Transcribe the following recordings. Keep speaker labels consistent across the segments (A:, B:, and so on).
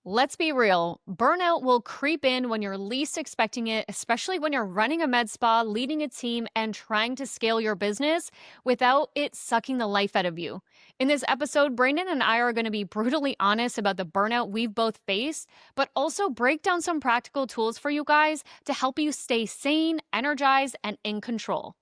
A: Let's be real. Burnout will creep in when you're least expecting it, especially when you're running a med spa, leading a team, and trying to scale your business without it sucking the life out of you. In this episode, Brandon and I are going to be brutally honest about the burnout we've both faced, but also break down some practical tools for you guys to help you stay sane, energized, and in control.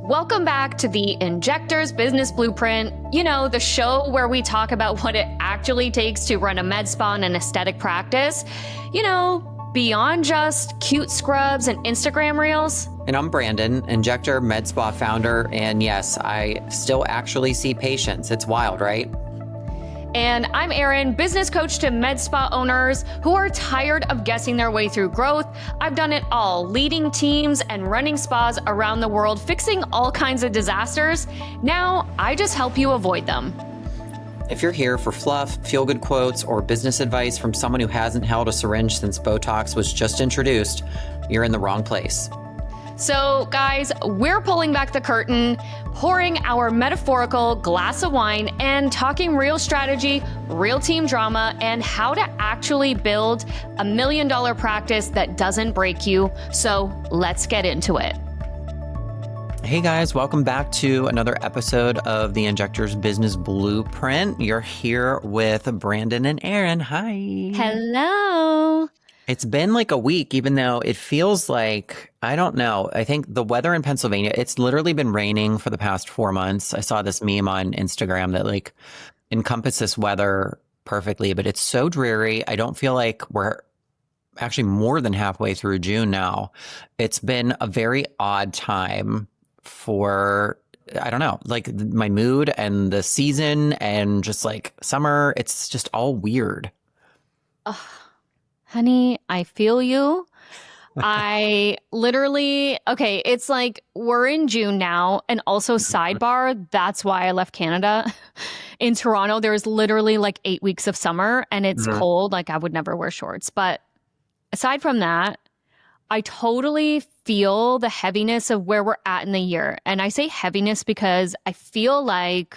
A: Welcome back to the Injectors Business Blueprint, the show where we talk about what it actually takes to run a med spa and an aesthetic practice, beyond just cute scrubs and Instagram reels.
B: And I'm Brandon, Injector Med Spa founder, and yes, I still actually see patients. It's wild, right?
A: And I'm Erin, business coach to med spa owners who are tired of guessing their way through growth. I've done it all, leading teams and running spas around the world, fixing all kinds of disasters. Now, I just help you avoid them.
B: If you're here for fluff, feel-good quotes, or business advice from someone who hasn't held a syringe since Botox was just introduced, you're in the wrong place.
A: So, guys, we're pulling back the curtain, pouring our metaphorical glass of wine, and talking real strategy, real team drama, and how to actually build a $1 million practice that doesn't break you. So, let's get into it.
B: Hey guys, welcome back to another episode of the Injectors Business Blueprint. You're here with Brandon and Erin. Hi.
A: Hello.
B: It's been like a week, even though it feels like, I don't know. I think the weather in Pennsylvania, it's literally been raining for the past 4 months. I saw this meme on Instagram that encompasses weather perfectly, but it's so dreary. I don't feel like we're actually more than halfway through June now. It's been a very odd time for, I don't know, my mood and the season and just summer. It's just all weird.
A: Honey, I feel you. It's like we're in June now. And also sidebar, that's why I left Canada. In Toronto, there's literally 8 weeks of summer and it's cold. I would never wear shorts. But aside from that, I totally feel the heaviness of where we're at in the year. And I say heaviness because I feel like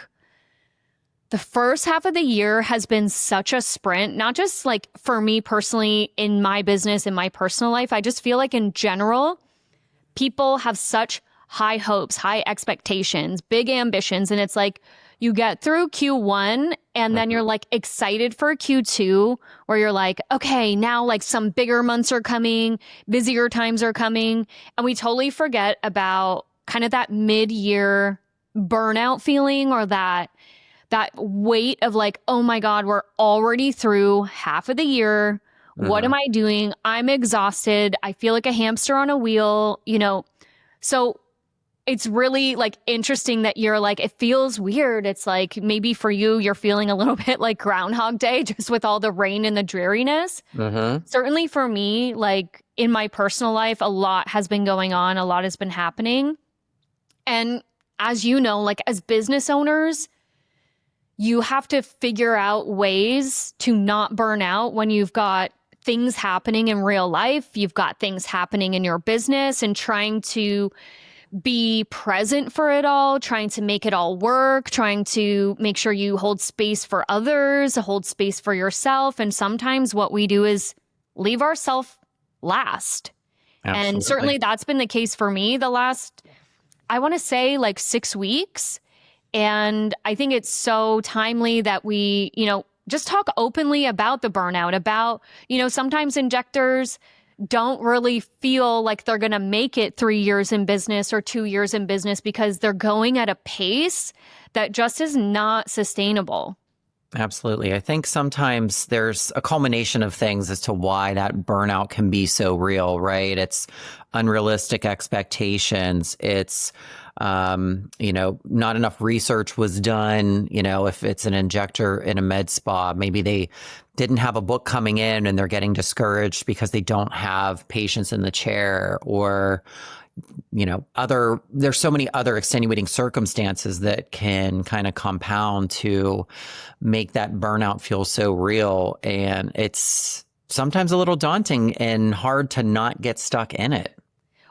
A: the first half of the year has been such a sprint, not just for me personally in my business, in my personal life. I just feel like in general, people have such high hopes, high expectations, big ambitions. And it's you get through Q1 and then you're excited for Q2 where you're okay, now some bigger months are coming, busier times are coming. And we totally forget about kind of that mid-year burnout feeling or that weight of oh my God, we're already through half of the year. What am I doing? I'm exhausted. I feel like a hamster on a wheel, So it's really interesting that you're it feels weird. It's maybe for you, you're feeling a little bit like Groundhog Day just with all the rain and the dreariness. Certainly for me, in my personal life, a lot has been going on. A lot has been happening. And as you know, as business owners, you have to figure out ways to not burn out when you've got things happening in real life. You've got things happening in your business and trying to be present for it all, trying to make it all work, trying to make sure you hold space for others, hold space for yourself. And sometimes what we do is leave ourselves last.
B: Absolutely.
A: And certainly that's been the case for me the last, I want to say 6 weeks. And I think it's so timely that we, just talk openly about the burnout, about, sometimes injectors don't really feel like they're going to make it 3 years in business or 2 years in business because they're going at a pace that just is not sustainable.
B: Absolutely. I think sometimes there's a culmination of things as to why that burnout can be so real, right? It's unrealistic expectations. It's not enough research was done. If it's an injector in a med spa, maybe they didn't have a book coming in and they're getting discouraged because they don't have patients in the chair, or, there's so many other extenuating circumstances that can kind of compound to make that burnout feel so real. And it's sometimes a little daunting and hard to not get stuck in it.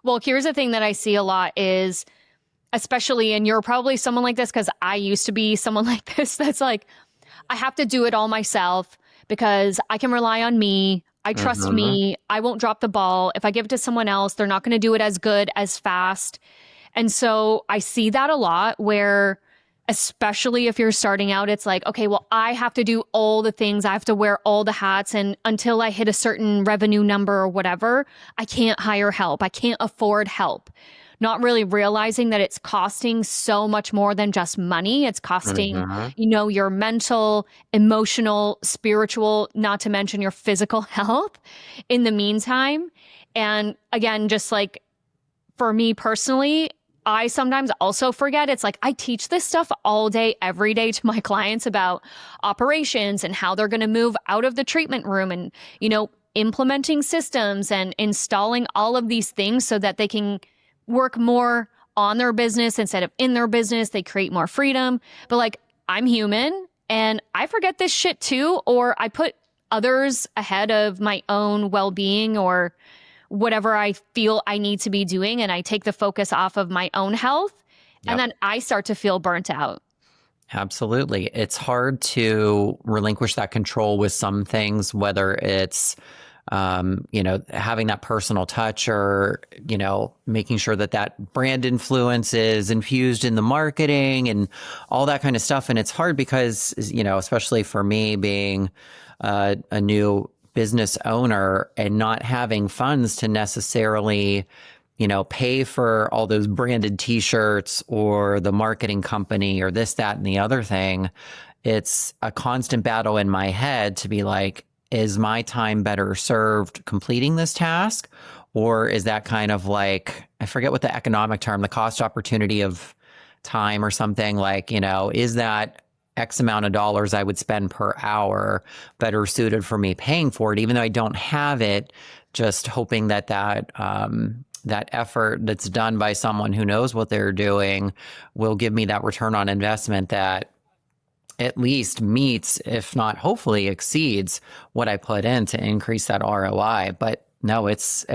A: Well, here's the thing that I see a lot is, especially, and you're probably someone like this because I used to be someone like this, that's I have to do it all myself because I can rely on me. I trust me. I won't drop the ball. If I give it to someone else, they're not going to do it as good, as fast. And so I see that a lot where, especially if you're starting out, it's like, okay, well, I have to do all the things. I have to wear all the hats. And until I hit a certain revenue number or whatever, I can't hire help. I can't afford help. Not really realizing that it's costing so much more than just money. It's costing, your mental, emotional, spiritual, not to mention your physical health in the meantime. And again, just like for me personally, I sometimes also forget. It's like I teach this stuff all day, every day to my clients about operations and how they're going to move out of the treatment room and, implementing systems and installing all of these things so that they can work more on their business instead of in their business. They create more freedom. But like, I'm human and I forget this shit too, or I put others ahead of my own well-being or whatever I feel I need to be doing. And I take the focus off of my own health. And then I start to feel burnt out.
B: Absolutely. It's hard to relinquish that control with some things, whether it's having that personal touch or, making sure that brand influence is infused in the marketing and all that kind of stuff. And it's hard because, especially for me being a new business owner and not having funds to necessarily, pay for all those branded t-shirts or the marketing company or this, that, and the other thing. It's a constant battle in my head to be like, is my time better served completing this task? Or is that kind of like, I forget what the economic term, the cost opportunity of time or something like, is that X amount of dollars I would spend per hour better suited for me paying for it, even though I don't have it, just hoping that effort that's done by someone who knows what they're doing will give me that return on investment that at least meets, if not hopefully exceeds what I put in to increase that ROI. But no, it's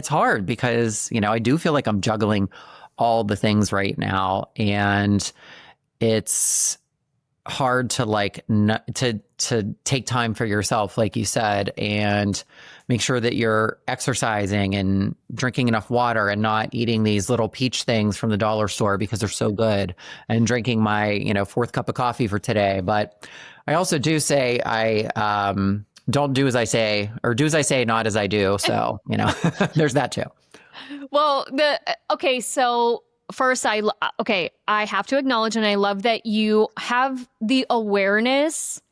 B: hard because, I do feel like I'm juggling all the things right now, and it's hard to to take time for yourself, like you said, and make sure that you're exercising and drinking enough water and not eating these little peach things from the dollar store because they're so good, and drinking my, fourth cup of coffee for today. But I also do say I don't do as I say, or do as I say, not as I do. So, there's that too.
A: Well, so first, I have to acknowledge, and I love that you have the awareness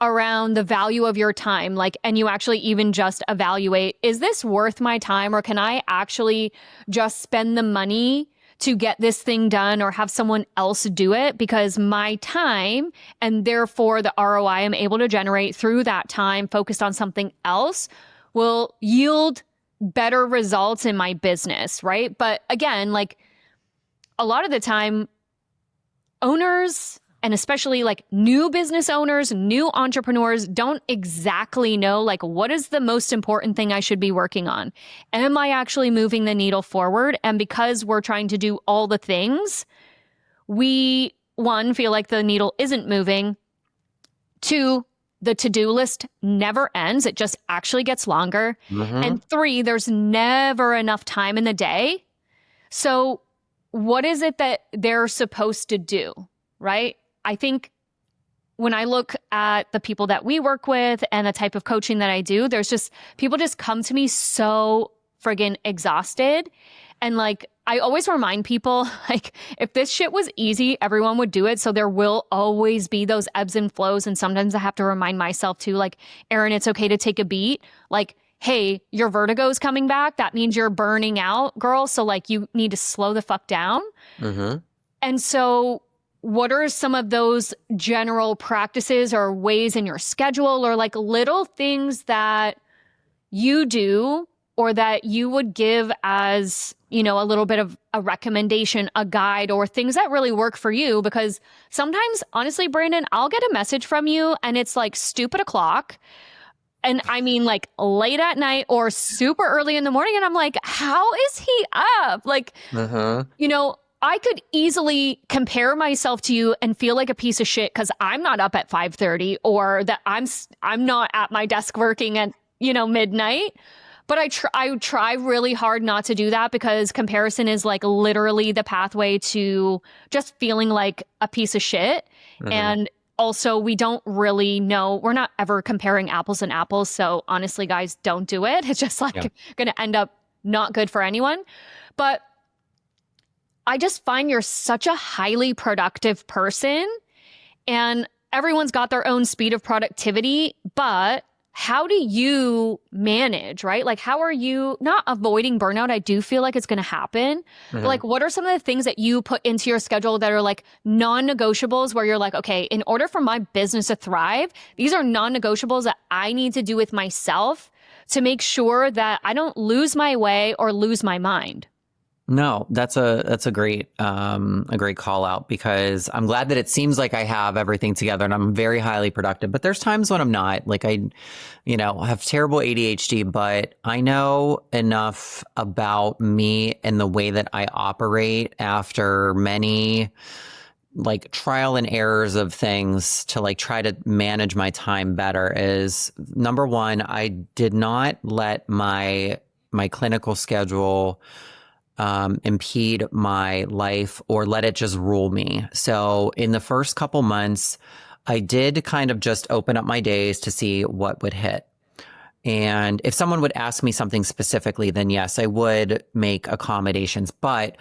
A: around the value of your time, and you actually even just evaluate, is this worth my time, or can I actually just spend the money to get this thing done or have someone else do it, because my time and therefore the ROI I'm able to generate through that time focused on something else will yield better results in my business, right? But again, a lot of the time, owners, and especially new business owners, new entrepreneurs, don't exactly know what is the most important thing I should be working on. Am I actually moving the needle forward? And because we're trying to do all the things, we, one, feel like the needle isn't moving. Two, the to-do list never ends. It just actually gets longer. And three, there's never enough time in the day. So what is it that they're supposed to do, right? I think when I look at the people that we work with and the type of coaching that I do, people just come to me so friggin' exhausted. And I always remind people, if this shit was easy, everyone would do it. So there will always be those ebbs and flows. And sometimes I have to remind myself too, Erin, it's okay to take a beat. Hey, your vertigo's coming back. That means you're burning out, girl. So you need to slow the fuck down. And so what are some of those general practices or ways in your schedule, or little things that you do or that you would give as, a little bit of a recommendation, a guide, or things that really work for you? Because sometimes, honestly, Brandon, I'll get a message from you and it's stupid o'clock. And I mean late at night or super early in the morning. And I'm like, how is he up? I could easily compare myself to you and feel like a piece of shit because I'm not up at 5:30 or that I'm not at my desk working at, midnight. But I try really hard not to do that because comparison is like literally the pathway to just feeling like a piece of shit.
B: Mhm.
A: And also, we don't really know. We're not ever comparing apples and apples. So honestly, guys, don't do it. It's just like going to end up not good for anyone. But I just find you're such a highly productive person, and everyone's got their own speed of productivity, but how do you manage, right? Like, how are you not avoiding burnout? I do feel like it's going to happen. But like, what are some of the things that you put into your schedule that are like non-negotiables where you're like, okay, in order for my business to thrive, these are non-negotiables that I need to do with myself to make sure that I don't lose my way or lose my mind?
B: No, that's a great call out, because I'm glad that it seems like I have everything together and I'm very highly productive, but there's times when I'm not. Like I have terrible ADHD, but I know enough about me and the way that I operate after many like trial and errors of things to like try to manage my time better. Is number one, I did not let my clinical schedule impede my life or let it just rule me. So in the first couple months, I did kind of just open up my days to see what would hit. And if someone would ask me something specifically, then yes, I would make accommodations. But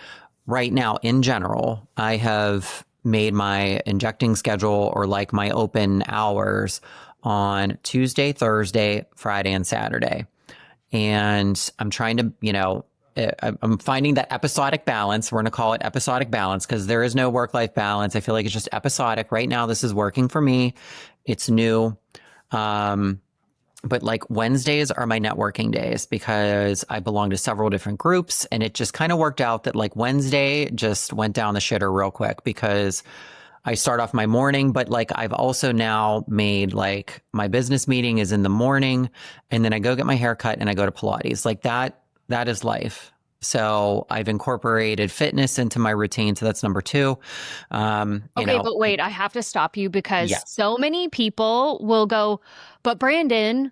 B: right now, in general, I have made my injecting schedule or like my open hours on Tuesday, Thursday, Friday, and Saturday. And I'm trying to, I'm finding that episodic balance. We're going to call it episodic balance because there is no work-life balance. I feel like it's just episodic. Right now, this is working for me. It's new. But like Wednesdays are my networking days because I belong to several different groups, and it just kind of worked out that like Wednesday just went down the shitter real quick because I start off my morning, but like I've also now made like my business meeting is in the morning, and then I go get my hair cut and I go to Pilates. Like that is life. So I've incorporated fitness into my routine. So that's number two.
A: But wait, I have to stop you because
B: Yes.
A: so many people will go, but Brandon,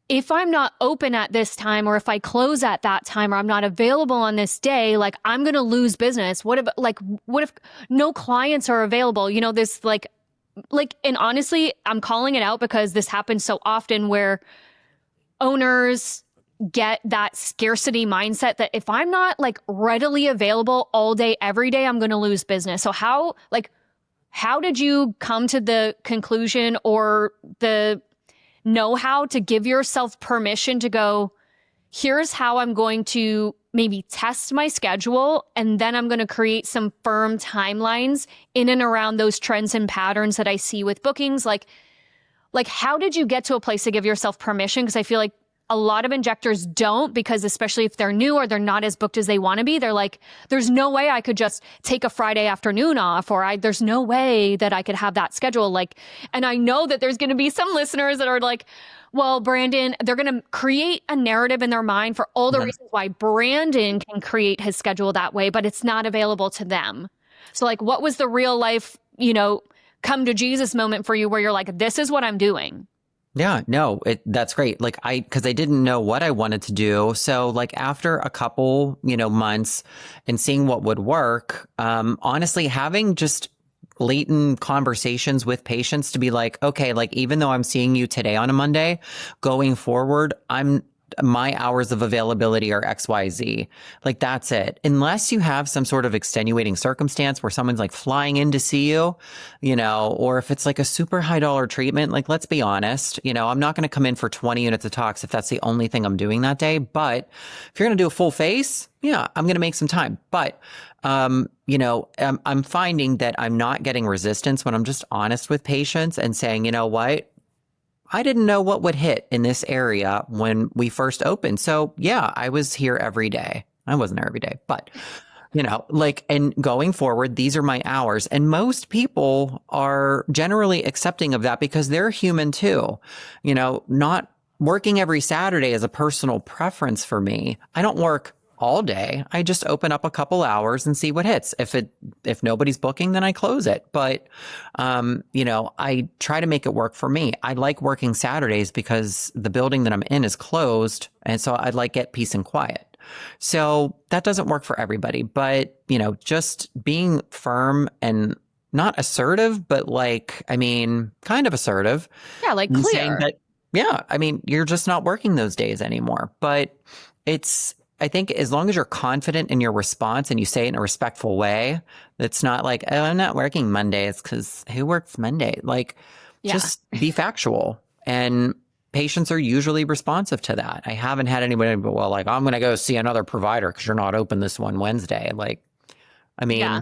A: if I'm not open at this time, or if I close at that time, or I'm not available on this day, like I'm going to lose business. What if no clients are available? This and honestly, I'm calling it out because this happens so often where owners get that scarcity mindset that if I'm not like readily available all day, every day, I'm going to lose business. So how did you come to the conclusion or the know-how to give yourself permission to go, here's how I'm going to maybe test my schedule, and then I'm going to create some firm timelines in and around those trends and patterns that I see with bookings? Like how did you get to a place to give yourself permission? Because I feel like a lot of injectors don't, because especially if they're new or they're not as booked as they want to be, they're like, there's no way I could just take a Friday afternoon off, or there's no way that I could have that schedule. Like, and I know that there's going to be some listeners that are like, well, Brandon, they're going to create a narrative in their mind for all the reasons why Brandon can create his schedule that way, but it's not available to them. So like, what was the real life, come to Jesus moment for you where you're like, this is what I'm doing?
B: Yeah, no, that's great. Like because I didn't know what I wanted to do. So like after a couple, months and seeing what would work, honestly, having just latent conversations with patients to be like, okay, like even though I'm seeing you today on a Monday, going forward, my hours of availability are XYZ. Like that's it. Unless you have some sort of extenuating circumstance where someone's like flying in to see you, or if it's like a super high dollar treatment, like let's be honest, I'm not going to come in for 20 units of tox if that's the only thing I'm doing that day. But if you're going to do a full face, yeah, I'm going to make some time. But I'm finding that I'm not getting resistance when I'm just honest with patients and saying, you know what? I didn't know what would hit in this area when we first opened. So yeah, I was here every day. I wasn't there every day, but and going forward, these are my hours. And most people are generally accepting of that because they're human too. Not working every Saturday is a personal preference for me. I don't work all day. I just open up a couple hours and see what hits. If nobody's booking, then I close it. But, I try to make it work for me. I like working Saturdays because the building that I'm in is closed. And so I'd like get peace and quiet. So that doesn't work for everybody, but, just being firm and not assertive, but kind of assertive.
A: Yeah, like
B: and
A: clear.
B: saying that, you're just not working those days anymore. But I think as long as you're confident in your response and you say it in a respectful way, it's not like, oh, I'm not working Mondays because who works Monday? Just be factual. And patients are usually responsive to that. I haven't had anybody, well, I'm going to go see another provider because you're not open this one Wednesday.
A: Yeah.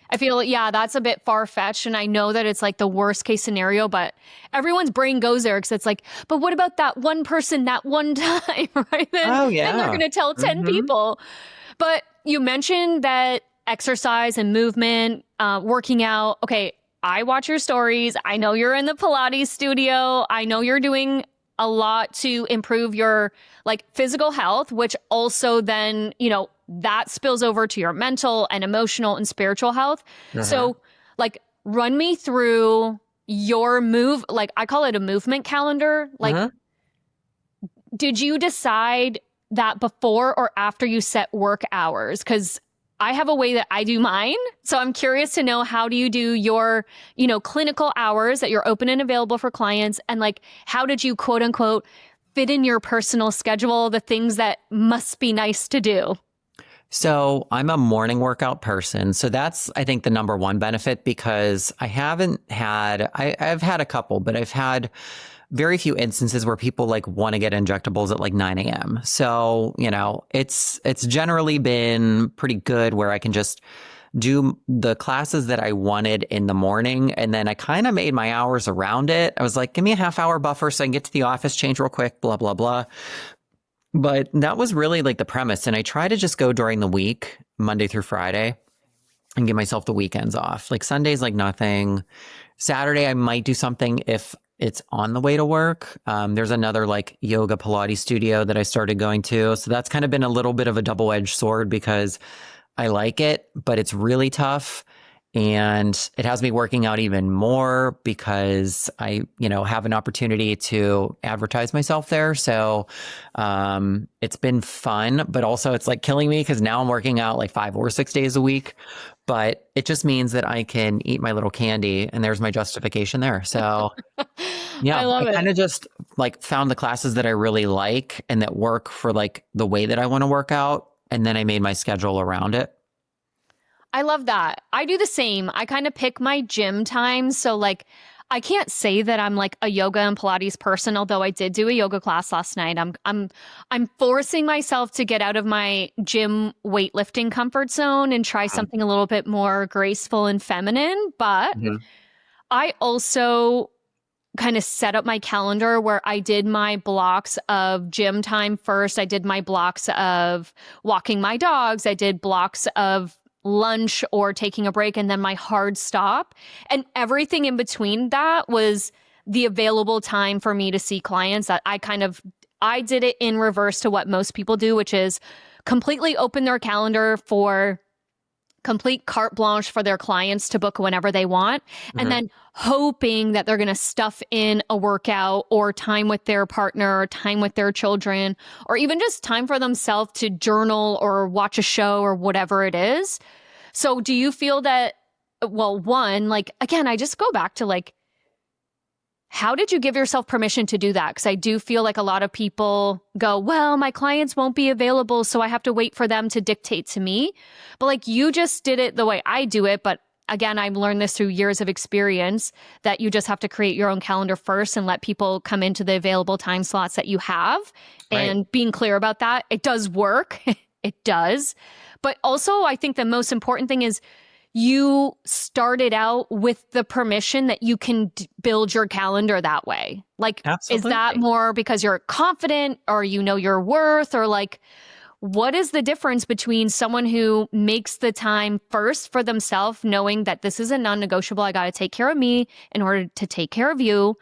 A: I feel, that's a bit far-fetched, and I know that it's like the worst case scenario, but everyone's brain goes there because it's like, but what about that one person that one time, right? Then they're going to tell 10 people. But you mentioned that exercise and movement, working out. Okay, I watch your stories. I know you're in the Pilates studio. I know you're doing a lot to improve your physical health, which also then, that spills over to your mental and emotional and spiritual health. So run me through your I call it a movement calendar. Did you decide that before or after you set work hours? Because I have a way that I do mine. So I'm curious to know, how do you do your, clinical hours that you're open and available for clients? And how did you quote unquote fit in your personal schedule, the things that must be nice to do?
B: So I'm a morning workout person. So that's, I think, the number one benefit, because I've had a couple, but I've had very few instances where people want to get injectables at 9 a.m. So, it's generally been pretty good where I can just do the classes that I wanted in the morning. And then I kind of made my hours around it. I was like, give me a half-hour buffer so I can get to the office, change real quick, blah, blah, blah. But that was really the premise. And I try to just go during the week, Monday through Friday, and give myself the weekends off. Sunday's nothing. Saturday, I might do something if it's on the way to work. There's another yoga Pilates studio that I started going to. So that's kind of been a little bit of a double-edged sword, because I like it, but it's really tough. And it has me working out even more because I, have an opportunity to advertise myself there. So it's been fun, but also it's killing me because now I'm working out 5 or 6 days a week. But it just means that I can eat my little candy, and there's my justification there. So yeah, I kind of just found the classes that I really like and that work for the way that I want to work out. And then I made my schedule around it.
A: I love that. I do the same. I kind of pick my gym times. So I can't say that I'm a yoga and Pilates person, although I did do a yoga class last night. I'm forcing myself to get out of my gym weightlifting comfort zone and try something a little bit more graceful and feminine. But I also kind of set up my calendar where I did my blocks of gym time first. I did my blocks of walking my dogs. I did blocks of lunch or taking a break, and then my hard stop. And everything in between that was the available time for me to see clients. That I did it in reverse to what most people do, which is completely open their calendar for complete carte blanche for their clients to book whenever they want. And then hoping that they're going to stuff in a workout or time with their partner, or time with their children, or even just time for themselves to journal or watch a show or whatever it is. So do you feel that, well, one, again, I just go back to how did you give yourself permission to do that? Because I do feel like a lot of people go, well, my clients won't be available, so I have to wait for them to dictate to me. But you just did it the way I do it. But again, I've learned this through years of experience, that you just have to create your own calendar first and let people come into the available time slots that you have. Right. And being clear about that, it does work. It does. But also, I think the most important thing is you started out with the permission that you can build your calendar that way. Absolutely. Is that more because you're confident, or your worth, or what is the difference between someone who makes the time first for themselves, knowing that this is a non-negotiable, I got to take care of me in order to take care of you?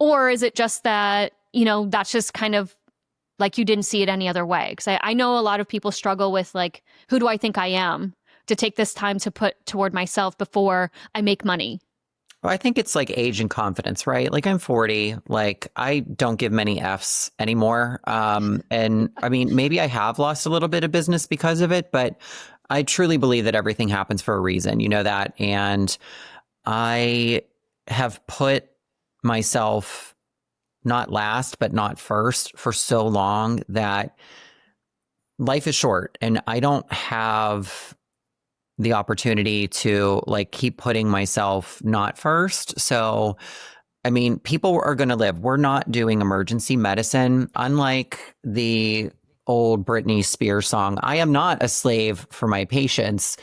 A: Or is it just that, that's just kind of like you didn't see it any other way? Because I know a lot of people struggle with like, who do I think I am to take this time to put toward myself before I make money?
B: Well, I think it's like age and confidence, right? Like I'm 40, like I don't give many Fs anymore. And I mean, maybe I have lost a little bit of business because of it, but I truly believe that everything happens for a reason, you know that. And I have put myself not last, but not first for so long that life is short and I don't have the opportunity to like keep putting myself not first. So, I mean, people are going to live. We're not doing emergency medicine. Unlike the old Britney Spears song, I am not a slave for my patients,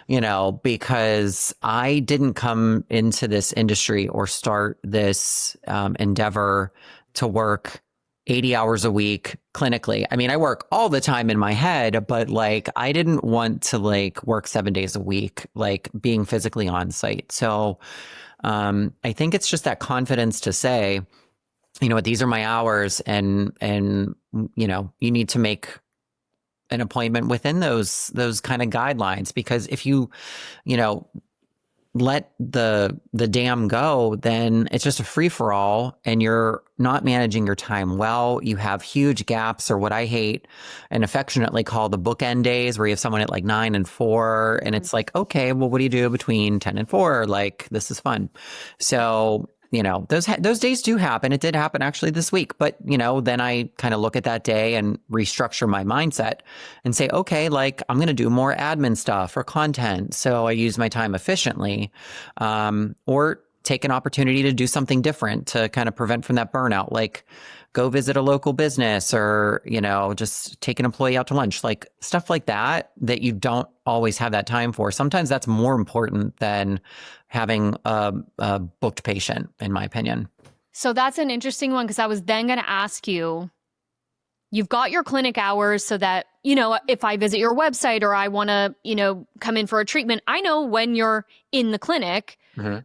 B: you know, because I didn't come into this industry or start this endeavor to work 80 hours a week clinically. I mean, I work all the time in my head, but like I didn't want to like work 7 days a week, like being physically on site. So I think it's just that confidence to say, you know what, these are my hours and you know, you need to make an appointment within those kind of guidelines, because if you know, let the dam go, then it's just a free for all and you're not managing your time well. You have huge gaps, or what I hate and affectionately call the bookend days, where you have someone at like 9 and 4 and it's like, okay, well, what do you do between 10 and 4? Like, this is fun. So, you know, those days do happen. It did happen actually this week, but you know, then I kind of look at that day and restructure my mindset and say, okay, like I'm going to do more admin stuff or content. So I use my time efficiently, or take an opportunity to do something different to kind of prevent from that burnout. Like go visit a local business, or, you know, just take an employee out to lunch, like stuff like that, that you don't always have that time for. Sometimes that's more important than having a booked patient, in my opinion.
A: So that's an interesting one, because I was then going to ask you, you've got your clinic hours so that, you know, if I visit your website or I want to, you know, come in for a treatment, I know when you're in the clinic,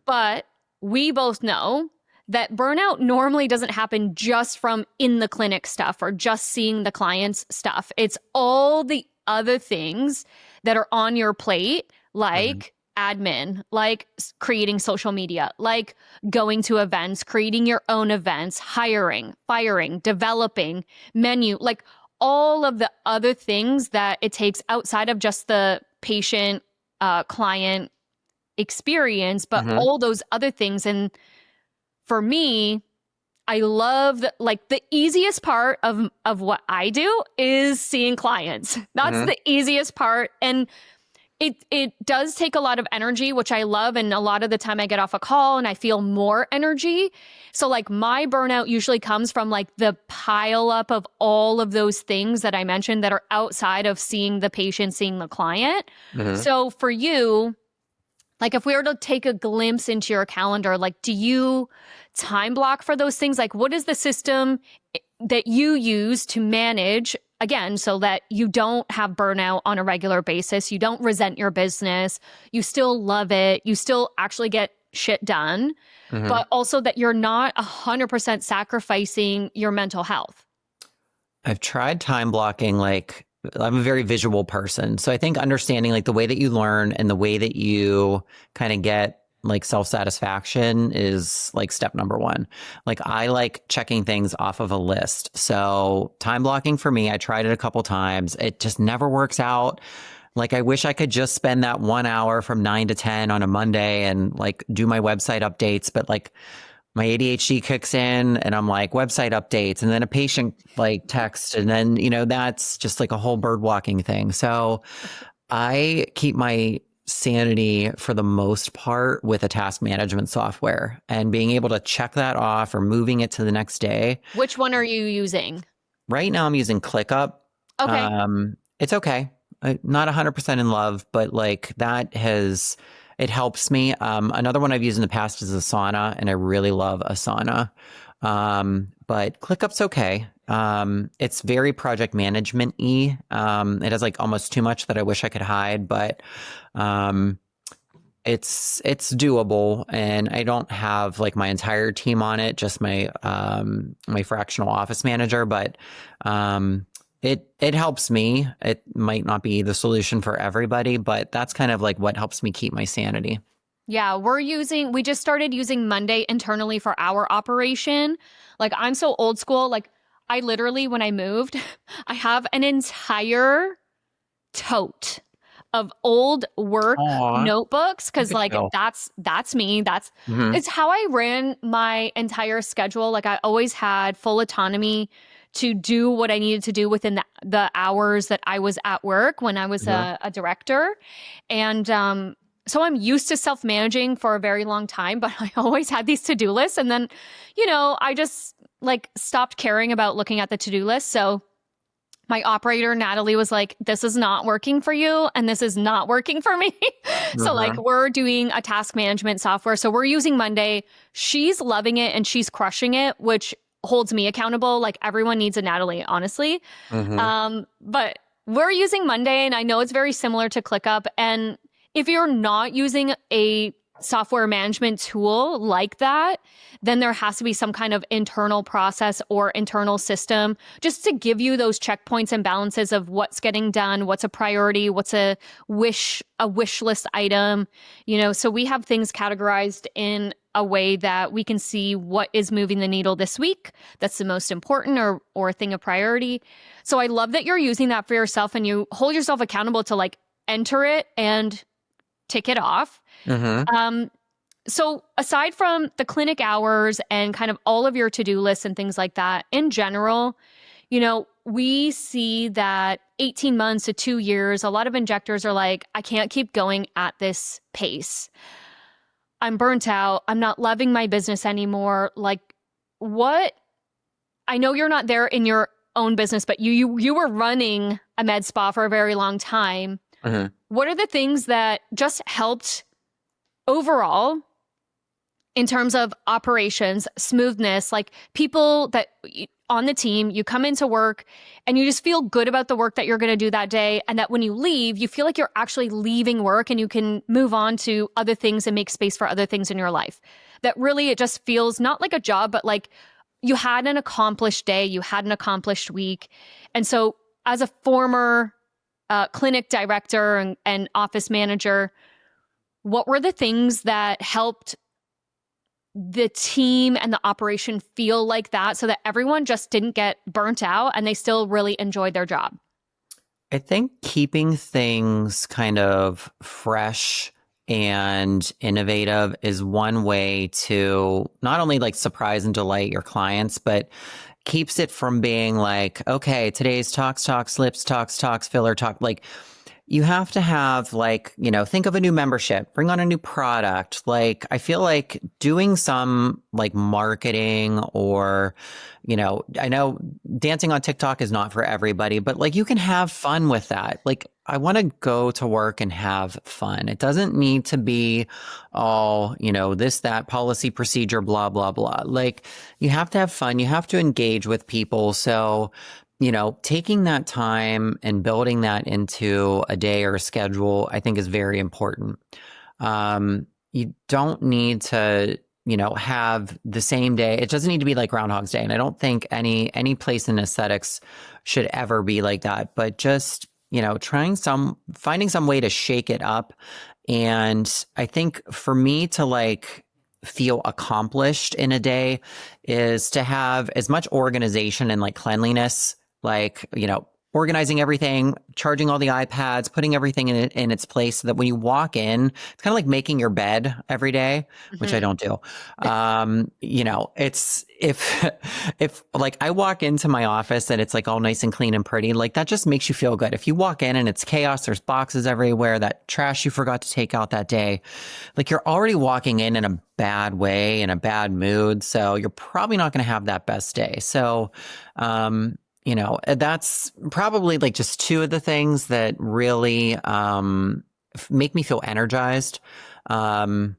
A: but we both know that burnout normally doesn't happen just from in the clinic stuff or just seeing the client's stuff. It's all the other things that are on your plate, like admin, like creating social media, like going to events, creating your own events, hiring, firing, developing, menu, like all of the other things that it takes outside of just the patient, client experience, but all those other things. And for me, I love like the easiest part of what I do is seeing clients. That's the easiest part. And it does take a lot of energy, which I love. And a lot of the time I get off a call and I feel more energy. So like my burnout usually comes from like the pile up of all of those things that I mentioned that are outside of seeing the patient, seeing the client. So for you, like if we were to take a glimpse into your calendar, like do you time block for those things? Like what is the system that you use to manage, again, so that you don't have burnout on a regular basis, you don't resent your business, you still love it, you still actually get shit done, but also that you're not 100% sacrificing your mental health?
B: I've tried time blocking. Like I'm a very visual person. So I think understanding like the way that you learn and the way that you kind of get like self-satisfaction is like step number one. Like I like checking things off of a list. So time blocking for me, I tried it a couple times. It just never works out. Like I wish I could just spend that 1 hour from 9 to 10 on a Monday and like do my website updates, but like my ADHD kicks in and I'm like website updates and then a patient like text. And then, you know, that's just like a whole bird walking thing. So I keep my sanity for the most part with a task management software and being able to check that off or moving it to the next day.
A: Which one are you using?
B: Right now I'm using ClickUp.
A: Okay.
B: It's okay. I'm not 100% in love, but like it helps me. Another one I've used in the past is Asana, and I really love Asana. But ClickUp's okay. It's very project management-y. It has like almost too much that I wish I could hide, but it's doable, and I don't have like my entire team on it, just my fractional office manager, but it helps me. It might not be the solution for everybody, but that's kind of like what helps me keep my sanity.
A: Yeah, we just started using Monday internally for our operation. Like, I'm so old school. Like, I literally, when I moved, I have an entire tote of old work
B: Aw,
A: notebooks because
B: good
A: like
B: deal.
A: that's me.
B: Hmm.
A: It's how I ran my entire schedule. Like, I always had full autonomy to do what I needed to do within the hours that I was at work when I was
B: Hmm.
A: a director. And so I'm used to self-managing for a very long time, but I always had these to-do lists. And then, I just like stopped caring about looking at the to-do list. So my operator, Natalie, was like, this is not working for you, and this is not working for me. So, like,
B: Hmm.
A: we're doing a task management software. So, we're using Monday. She's loving it and she's crushing it, which holds me accountable. Like, everyone needs a Natalie, honestly.
B: Hmm.
A: But we're using Monday, and I know it's very similar to ClickUp. And if you're not using a software management tool like that, then there has to be some kind of internal process or internal system just to give you those checkpoints and balances of what's getting done, what's a priority, what's a wish list item. So we have things categorized in a way that we can see what is moving the needle this week that's the most important or a thing of priority. So I love that you're using that for yourself and you hold yourself accountable to like enter it and tick it off.
B: Hmm.
A: Um, so aside from the clinic hours and kind of all of your to-do lists and things like that, in general, we see that 18 months to 2 years, a lot of injectors are like, I can't keep going at this pace. I'm burnt out. I'm not loving my business anymore. Like, what? I know you're not there in your own business, but you were running a med spa for a very long time.
B: Hmm.
A: What are the things that just helped overall in terms of operations, smoothness, like people that on the team, you come into work and you just feel good about the work that you're going to do that day. And that when you leave, you feel like you're actually leaving work and you can move on to other things and make space for other things in your life. That really, it just feels not like a job, but like you had an accomplished day, you had an accomplished week. And so, as a former clinic director and office manager, what were the things that helped the team and the operation feel like that so that everyone just didn't get burnt out and they still really enjoyed their job?
B: I think keeping things kind of fresh and innovative is one way to not only like surprise and delight your clients, but keeps it from being like, okay, today's talks, slips, talks, filler talk. Like, you have to have like, think of a new membership, bring on a new product. Like, I feel like doing some like marketing or, I know dancing on TikTok is not for everybody, but like you can have fun with that. Like, I want to go to work and have fun. It doesn't need to be all, this, that policy procedure, blah, blah, blah. Like, you have to have fun. You have to engage with people. So, taking that time and building that into a day or a schedule, I think is very important. You don't need to, have the same day. It doesn't need to be like Groundhog's Day. And I don't think any place in aesthetics should ever be like that, but just, finding some way to shake it up. And I think for me to like feel accomplished in a day is to have as much organization and like cleanliness, like, organizing everything, charging all the iPads, putting everything in its place so that when you walk in, it's kind of like making your bed every day, which I
A: Mm-hmm.
B: don't do. It's if like I walk into my office and it's like all nice and clean and pretty, like that just makes you feel good. If you walk in and it's chaos, there's boxes everywhere, that trash you forgot to take out that day, like you're already walking in a bad way, in a bad mood. So you're probably not going to have that best day. So, that's probably like just two of the things that really make me feel energized. Um,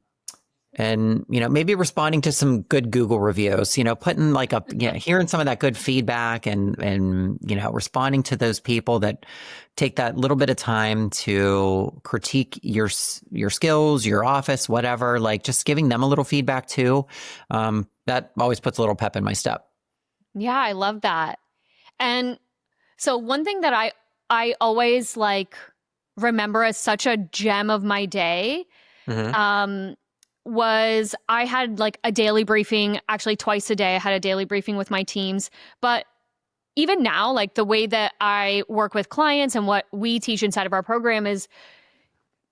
B: and, maybe responding to some good Google reviews, putting like hearing some of that good feedback and, responding to those people that take that little bit of time to critique your skills, your office, whatever, like just giving them a little feedback too. That always puts a little pep in my step.
A: Yeah, I love that. And so one thing that I always like remember as such a gem of my day, was I had like a daily briefing, actually twice a day. I had a daily briefing with my teams. But even now, like the way that I work with clients and what we teach inside of our program is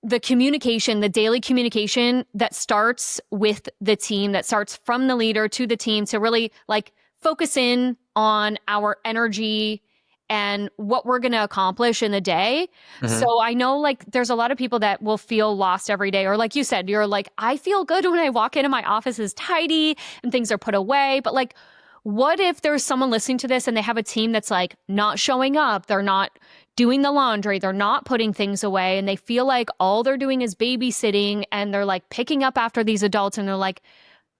A: the communication, the daily communication that starts with the team, that starts from the leader to the team to really like focus in on our energy and what we're going to accomplish in the day. So I know like there's a lot of people that will feel lost every day. Or like you said, you're like, I feel good when I walk into my office is tidy and things are put away. But like, what if there's someone listening to this and they have a team that's like not showing up? They're not doing the laundry. They're not putting things away. And they feel like all they're doing is babysitting and they're like picking up after these adults. And they're like,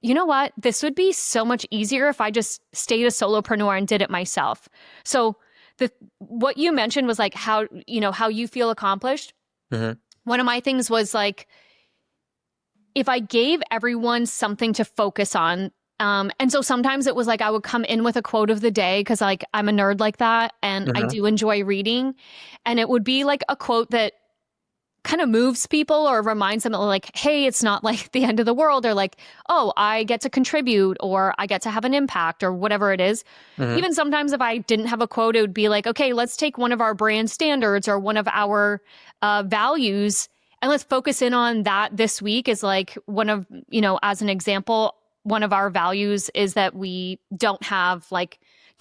A: you know what? This would be so much easier if I just stayed a solopreneur and did it myself. So what you mentioned was like how you feel accomplished. One of my things was like, if I gave everyone something to focus on, and so sometimes it was like I would come in with a quote of the day because like I'm a nerd like that and I do enjoy reading, and it would be like a quote that kind of moves people or reminds them like, hey, it's not like the end of the world, or like, oh, I get to contribute or I get to have an impact or whatever it is. Even sometimes if I didn't have a quote, it would be like, okay, let's take one of our brand standards or one of our values and let's focus in on that this week. Is like one of, as an example, one of our values is that we don't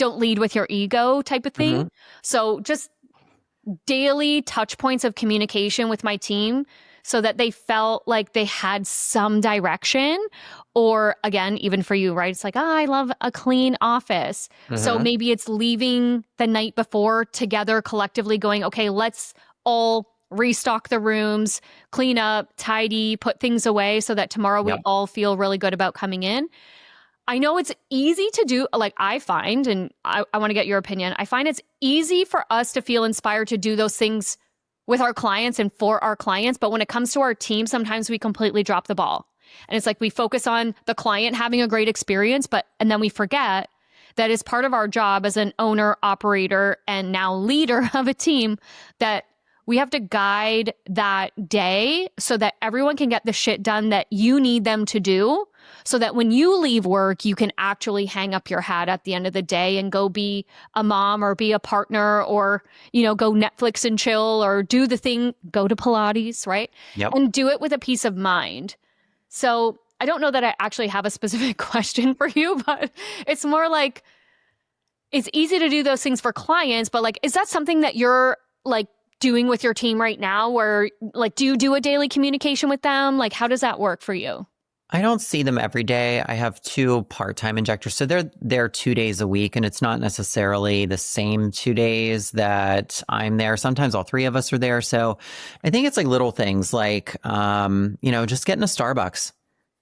A: lead with your ego type of thing. So just daily touch points of communication with my team so that they felt like they had some direction. Or again, even for you, right? It's like, I love a clean office. So maybe it's leaving the night before together collectively going, okay, let's all restock the rooms, clean up, tidy, put things away so that tomorrow we all feel really good about coming in. I know it's easy to do, like I find, and I want to get your opinion. I find it's easy for us to feel inspired to do those things with our clients and for our clients. But when it comes to our team, sometimes we completely drop the ball. And it's like we focus on the client having a great experience, and then we forget that it's part of our job as an owner, operator, and now leader of a team that we have to guide that day so that everyone can get the shit done that you need them to do, so that when you leave work, you can actually hang up your hat at the end of the day and go be a mom or be a partner or, go Netflix and chill or do the thing, go to Pilates, right? And do it with a peace of mind. So I don't know that I actually have a specific question for you, but it's more like, it's easy to do those things for clients, but like, is that something that you're like doing with your team right now, where like, do you do a daily communication with them? Like, how does that work for you?
B: I don't see them every day. I have 2 part-time injectors. So they're there 2 days a week, and it's not necessarily the same 2 days that I'm there. Sometimes all 3 of us are there. So I think it's like little things like, just getting a Starbucks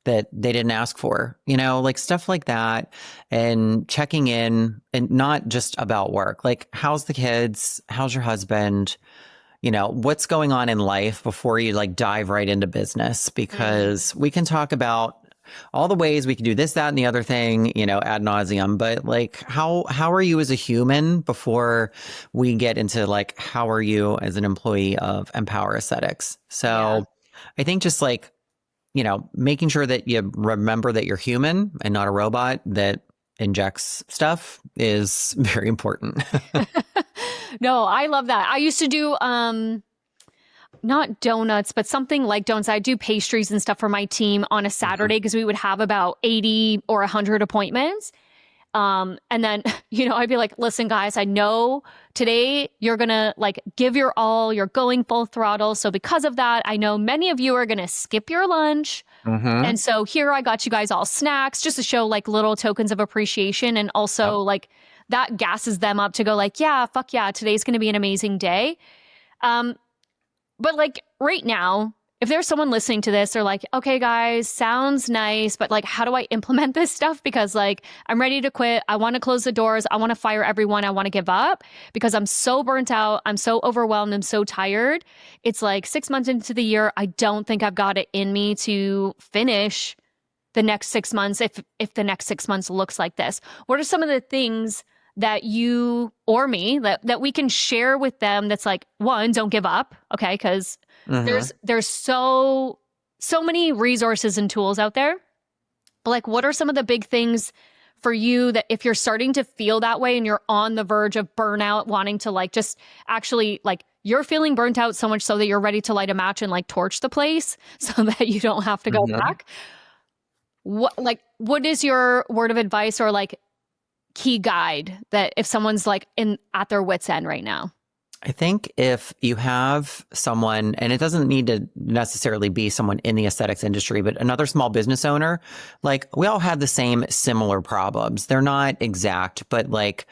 B: that they didn't ask for, like stuff like that, and checking in, and not just about work. Like, how's the kids? How's your husband? What's going on in life before you like dive right into business, because we can talk about all the ways we can do this, that, and the other thing, ad nauseum. But like, how are you as a human before we get into like, how are you as an employee of Empower Aesthetics? So I think just like, making sure that you remember that you're human and not a robot that injects stuff is very important.
A: No, I love that. I used to do, not donuts, but something like donuts. I do pastries and stuff for my team on a Saturday because we would have about 80 or 100 appointments. And then, I'd be like, listen, guys, I know today you're going to like give your all, you're going full throttle. So because of that, I know many of you are going to skip your lunch. And so here I got you guys all snacks just to show like little tokens of appreciation. And also like that gasses them up to go like, yeah, fuck yeah, today's going to be an amazing day. But like right now, if there's someone listening to this, they're like, okay, guys, sounds nice, but like, how do I implement this stuff? Because like, I'm ready to quit. I want to close the doors. I want to fire everyone. I want to give up because I'm so burnt out. I'm so overwhelmed. I'm so tired. It's like 6 months into the year. I don't think I've got it in me to finish the next 6 months if the next 6 months looks like this. What are some of the things that you or me that we can share with them that's like, one, don't give up, okay? Because there's so many resources and tools out there. But like, what are some of the big things for you that if you're starting to feel that way and you're on the verge of burnout, wanting to like just actually like you're feeling burnt out so much so that you're ready to light a match and like torch the place so that you don't have to go back? What is your word of advice or like key guide that if someone's like at their wit's end right now?
B: I think if you have someone, and it doesn't need to necessarily be someone in the aesthetics industry, but another small business owner, like we all have the same similar problems. They're not exact, but like,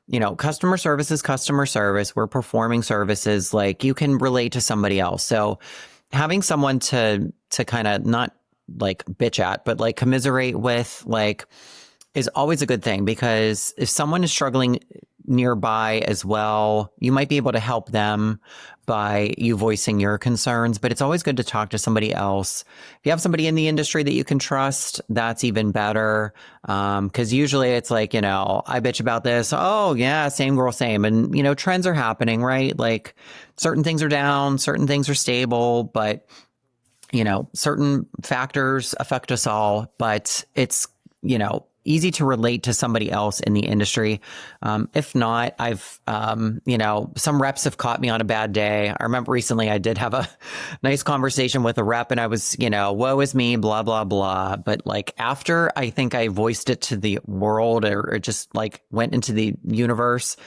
B: you know, customer service is customer service. We're performing services. Like you can relate to somebody else. So having someone to kind of not like bitch at, but like commiserate with, like, is always a good thing, because if someone is struggling nearby as well, you might be able to help them by you voicing your concerns, but it's always good to talk to somebody else. If you have somebody in the industry that you can trust, that's even better. Cause usually it's like, you know, I bitch about this. Oh yeah, same girl, same. And you know, trends are happening, right? Like certain things are down, certain things are stable, but you know, certain factors affect us all, but it's, you know, easy to relate to somebody else in the industry. If not, I've, you know, some reps have caught me on a bad day. I remember recently I did have a nice conversation with a rep and I was, you know, woe is me, blah, blah, blah. But like after I think I voiced it to the world or just like went into the universe,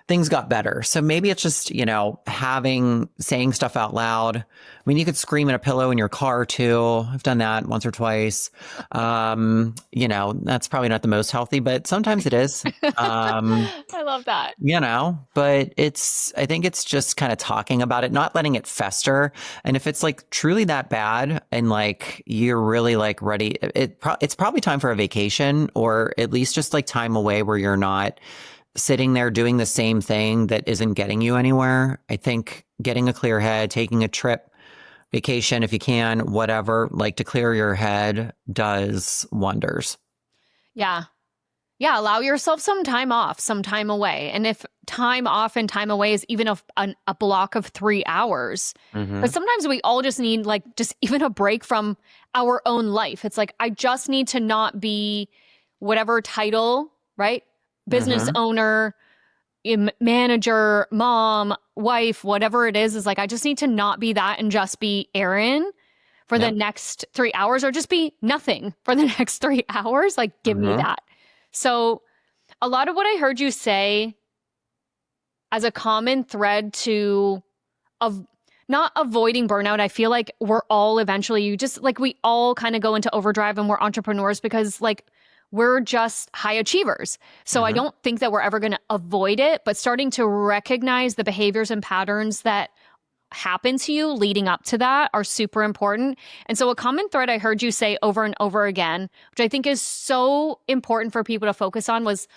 B: things got better. So maybe it's just, you know, saying stuff out loud. I mean, you could scream in a pillow in your car too. I've done that once or twice. You know, that's probably not the most healthy, but sometimes it is.
A: I love that.
B: You know, but I think it's just kind of talking about it, not letting it fester. And if it's like truly that bad and like you're really like ready, it's probably time for a vacation, or at least just like time away where you're not sitting there doing the same thing that isn't getting you anywhere. I think getting a clear head, taking a trip, vacation, if you can, whatever, like to clear your head does wonders.
A: Yeah. Yeah. Allow yourself some time off, some time away. And if time off and time away is even a block of 3 hours, but sometimes we all just need like just even a break from our own life. It's like, I just need to not be whatever title, right? Business owner, manager, mom, wife, whatever it is like, I just need to not be that and just be Erin for the next 3 hours, or just be nothing for the next 3 hours. Like, give me that. So a lot of what I heard you say as a common thread to not avoiding burnout, I feel like we're all eventually, we all kind of go into overdrive and we're entrepreneurs because like, we're just high achievers. So I don't think that we're ever going to avoid it, but starting to recognize the behaviors and patterns that happen to you leading up to that are super important. And so a common thread I heard you say over and over again, which I think is so important for people to focus on, was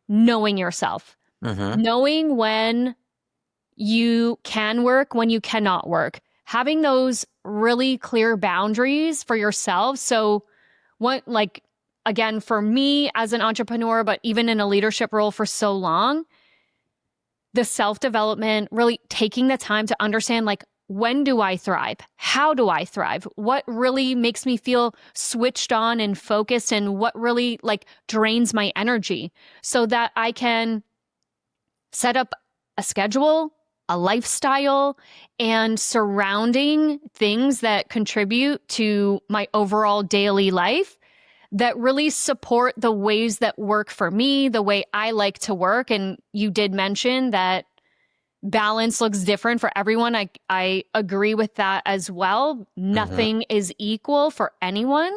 A: knowing yourself, knowing when you can work, when you cannot work, having those really clear boundaries for yourself. So again, for me as an entrepreneur, but even in a leadership role for so long, the self-development, really taking the time to understand, like, when do I thrive? How do I thrive? What really makes me feel switched on and focused, and what really like drains my energy, so that I can set up a schedule, a lifestyle, and surrounding things that contribute to my overall daily life that really support the ways that work for me, the way I like to work. And you did mention that balance looks different for everyone. I agree with that as well. Nothing is equal for anyone.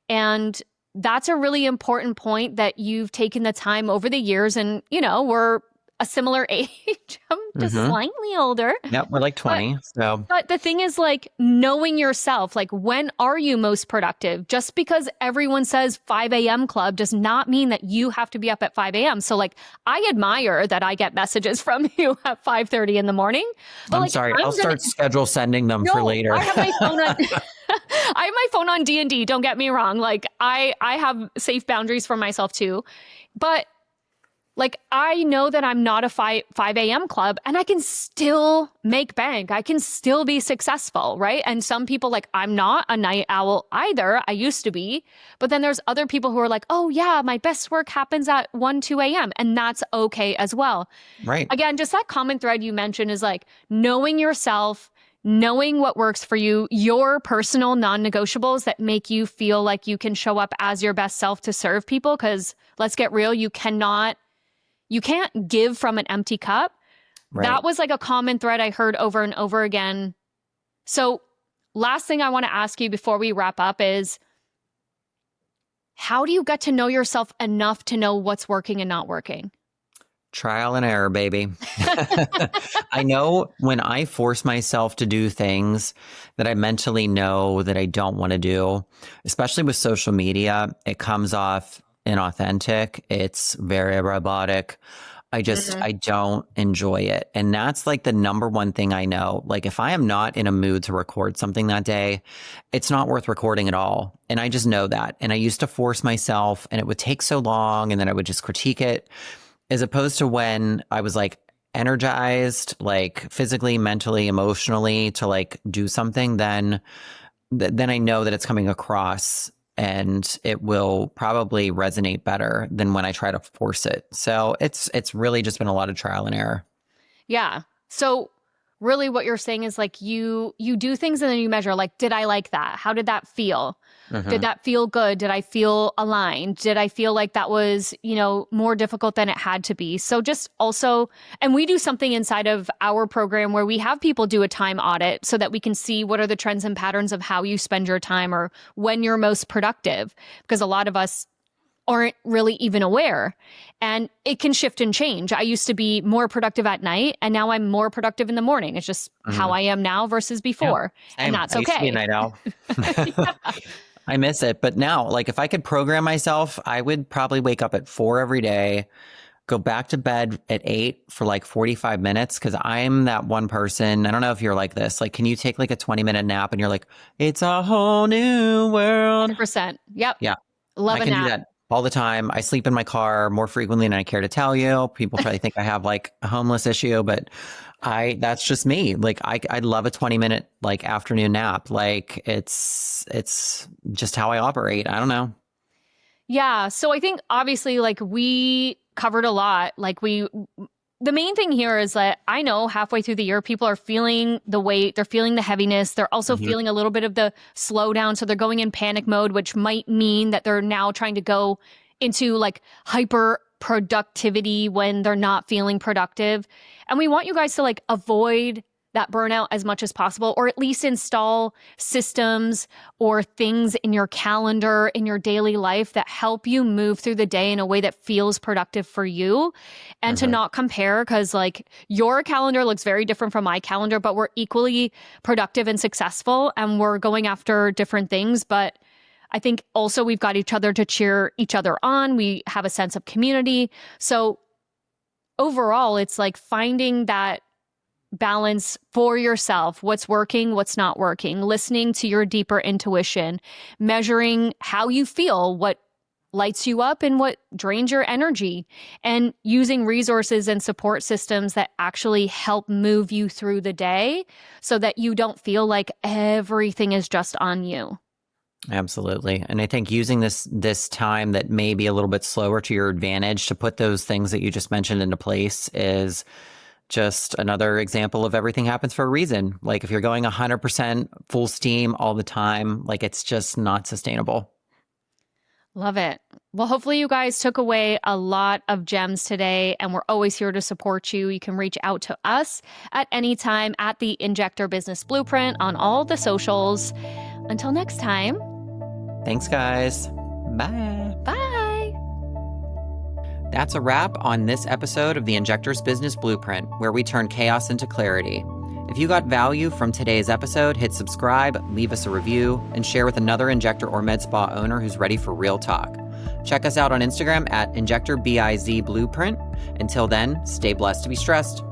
A: And that's a really important point that you've taken the time over the years. And, you know, we're a similar age. I'm just
B: Mm-hmm.
A: slightly older.
B: Yep, we're like 20.
A: But the thing is, like, knowing yourself, like, when are you most productive? Just because everyone says 5 a.m. club does not mean that you have to be up at 5 a.m. So, like, I admire that I get messages from you at 5:30 in the morning. But,
B: I'm
A: like,
B: sorry. I'll start schedule sending them for later.
A: I have my phone on. I have my phone on D&D. Don't get me wrong. Like, I have safe boundaries for myself too. But like, I know that I'm not a 5 a.m. club and I can still make bank. I can still be successful, right? And some people, like, I'm not a night owl either. I used to be. But then there's other people who are like, oh yeah, my best work happens at 1, 2 a.m. And that's okay as well.
B: Right.
A: Again, just that common thread you mentioned is like knowing yourself, knowing what works for you, your personal non-negotiables that make you feel like you can show up as your best self to serve people. Because let's get real, you can't give from an empty cup. Right. That was like a common thread I heard over and over again. So last thing I want to ask you before we wrap up is, how do you get to know yourself enough to know what's working and not working?
B: Trial and error, baby. I know when I force myself to do things that I mentally know that I don't want to do, especially with social media, it comes off inauthentic. It's very robotic. I don't enjoy it. And that's like the number one thing I know. Like, if I am not in a mood to record something that day, it's not worth recording at all. And I just know that. And I used to force myself and it would take so long and then I would just critique it, as opposed to when I was like energized, like physically, mentally, emotionally to like do something, then I know that it's coming across and it will probably resonate better than when I try to force it. So it's really just been a lot of trial and error.
A: Yeah. So really what you're saying is like you do things and then you measure, like, did I like that? How did that feel? Mm-hmm. Did that feel good? Did I feel aligned? Did I feel like that was, more difficult than it had to be? So just also, and we do something inside of our program where we have people do a time audit so that we can see what are the trends and patterns of how you spend your time or when you're most productive, because a lot of us aren't really even aware, and it can shift and change. I used to be more productive at night and now I'm more productive in the morning. It's just how I am now versus before. Yeah, and that's okay. I used to be a night owl.
B: Yeah. I miss it. But now, like, if I could program myself, I would probably wake up at 4 every day, go back to bed at 8 for like 45 minutes. Cause I'm that one person. I don't know if you're like this. Like, can you take like a 20-minute nap and you're like, it's a whole new world?
A: 100%. Yep.
B: Yeah.
A: Love
B: I can do that all the time. I sleep in my car more frequently than I care to tell you. People probably think I have like a homeless issue, but that's just me. Like, I love a 20-minute like afternoon nap. Like, it's just how I operate. I don't know.
A: Yeah. So I think obviously like we covered a lot. Like the main thing here is that I know halfway through the year, people are feeling the weight, they're feeling the heaviness. They're also feeling a little bit of the slowdown. So they're going in panic mode, which might mean that they're now trying to go into like hyper productivity when they're not feeling productive. And we want you guys to like avoid that burnout as much as possible, or at least install systems or things in your calendar, in your daily life that help you move through the day in a way that feels productive for you, and to not compare, because like your calendar looks very different from my calendar, but we're equally productive and successful and we're going after different things. But I think also we've got each other to cheer each other on. We have a sense of community. So overall, it's like finding that balance for yourself, what's working, what's not working, listening to your deeper intuition, measuring how you feel, what lights you up and what drains your energy, and using resources and support systems that actually help move you through the day so that you don't feel like everything is just on you.
B: Absolutely. And I think using this time that may be a little bit slower to your advantage to put those things that you just mentioned into place is just another example of everything happens for a reason. Like, if you're going 100% full steam all the time, like, it's just not sustainable.
A: Love it. Well, hopefully you guys took away a lot of gems today, and we're always here to support you. You can reach out to us at any time at the Injector Business Blueprint on all the socials. Until next time.
B: Thanks, guys. Bye.
A: Bye.
B: That's a wrap on this episode of the Injector's Business Blueprint, where we turn chaos into clarity. If you got value from today's episode, hit subscribe, leave us a review, and share with another injector or med spa owner who's ready for real talk. Check us out on Instagram at InjectorBizBlueprint. Until then, stay blessed to be stressed.